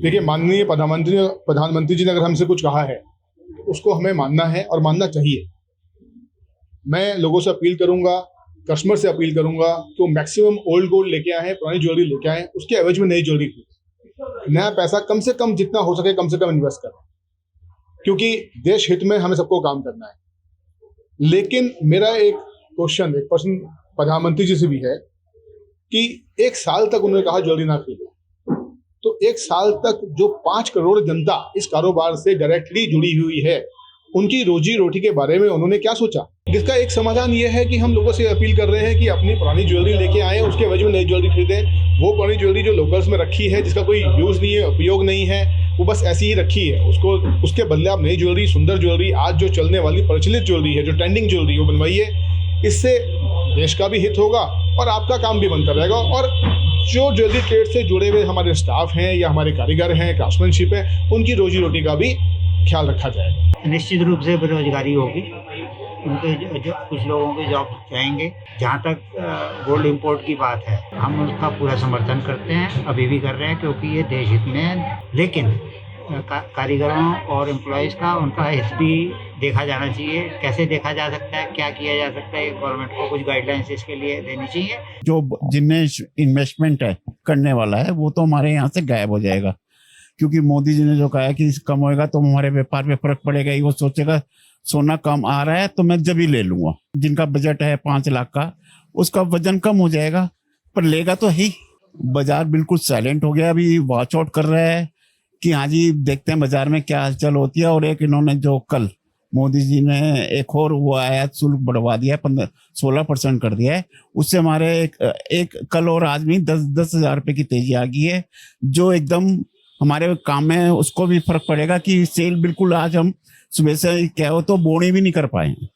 देखिए, माननीय प्रधानमंत्री जी ने अगर हमसे कुछ कहा है तो उसको हमें मानना है और मानना चाहिए। मैं लोगों से अपील करूंगा, कस्टमर से अपील करूंगा कि वो मैक्सिमम ओल्ड गोल्ड लेके आए, पुरानी ज्वेलरी लेके आए, उसके एवज में नई ज्वेलरी खरीदें। नया पैसा कम से कम जितना हो सके कम से कम इन्वेस्ट करें, क्योंकि देश हित में हमें सबको काम करना है। लेकिन मेरा एक प्रश्न प्रधानमंत्री जी से भी है कि 1 साल तक उन्होंने कहा ज्वेलरी ना खरीदो, तो 1 साल तक जो 5 करोड़ जनता इस कारोबार से डायरेक्टली जुड़ी हुई है, उनकी रोजी रोटी के बारे में उन्होंने क्या सोचा? जिसका एक समाधान ये है कि हम लोगों से अपील कर रहे हैं कि अपनी पुरानी ज्वेलरी लेके आए, उसके वजह में नई ज्वेलरी खरीदें। वो पुरानी ज्वेलरी जो लोकल्स में रखी है, जिसका कोई यूज नहीं है, उपयोग नहीं है, वो बस ऐसी ही रखी है, उसके बदले आप नई ज्वेलरी, सुंदर ज्वेलरी, आज जो चलने वाली प्रचलित ज्वेलरी है, जो ट्रेंडिंग ज्वेलरी, वो बनवाइए। इससे देश का भी हित होगा और आपका काम भी बनता रहेगा। और जो ज्वेलरी ट्रेड से जुड़े हुए हमारे स्टाफ हैं या हमारे कारीगर हैं, क्राफ्ट्समैनशिप है, उनकी रोजी रोटी का भी ख्याल रखा जाएगा। निश्चित रूप से बेरोजगारी होगी, उनके जो कुछ लोगों के जॉब जाएंगे। जहाँ तक गोल्ड इंपोर्ट की बात है, हम उसका पूरा समर्थन करते हैं, अभी भी कर रहे हैं, क्योंकि ये देश हित में है। लेकिन कारीगरों और एम्प्लॉयज़ का उनका हित भी देखा जाना चाहिए। कैसे देखा जा सकता है, क्या किया जा सकता है, गवर्नमेंट को कुछ गाइडलाइंस इसके लिए देनी चाहिए। जो जिनने इन्वेस्टमेंट है करने वाला है, वो तो हमारे यहाँ से गायब हो जाएगा, क्योंकि मोदी जी ने जो कहा है कि कम होएगा तो हमारे व्यापार पे फर्क पड़ेगा ही। वो सोचेगा सोना कम आ रहा है तो मैं जब ही ले लूंगा। जिनका बजट है 5 लाख का, उसका वजन कम हो जाएगा, पर लेगा तो ही। बाजार बिल्कुल साइलेंट हो गया, अभी वॉच आउट कर रहा है कि हाँ जी देखते हैं बाजार में क्या हलचल होती है। और एक इन्होंने जो कल मोदी जी ने एक और वो आयात शुल्क बढ़वा दिया है, 16% कर दिया है। उससे हमारे एक कल और आज में 10 हजार रुपये की तेजी आ गई है, जो एकदम हमारे काम में उसको भी फर्क पड़ेगा कि सेल बिल्कुल आज हम सुबह से क्या हो तो बोनी भी नहीं कर पाए।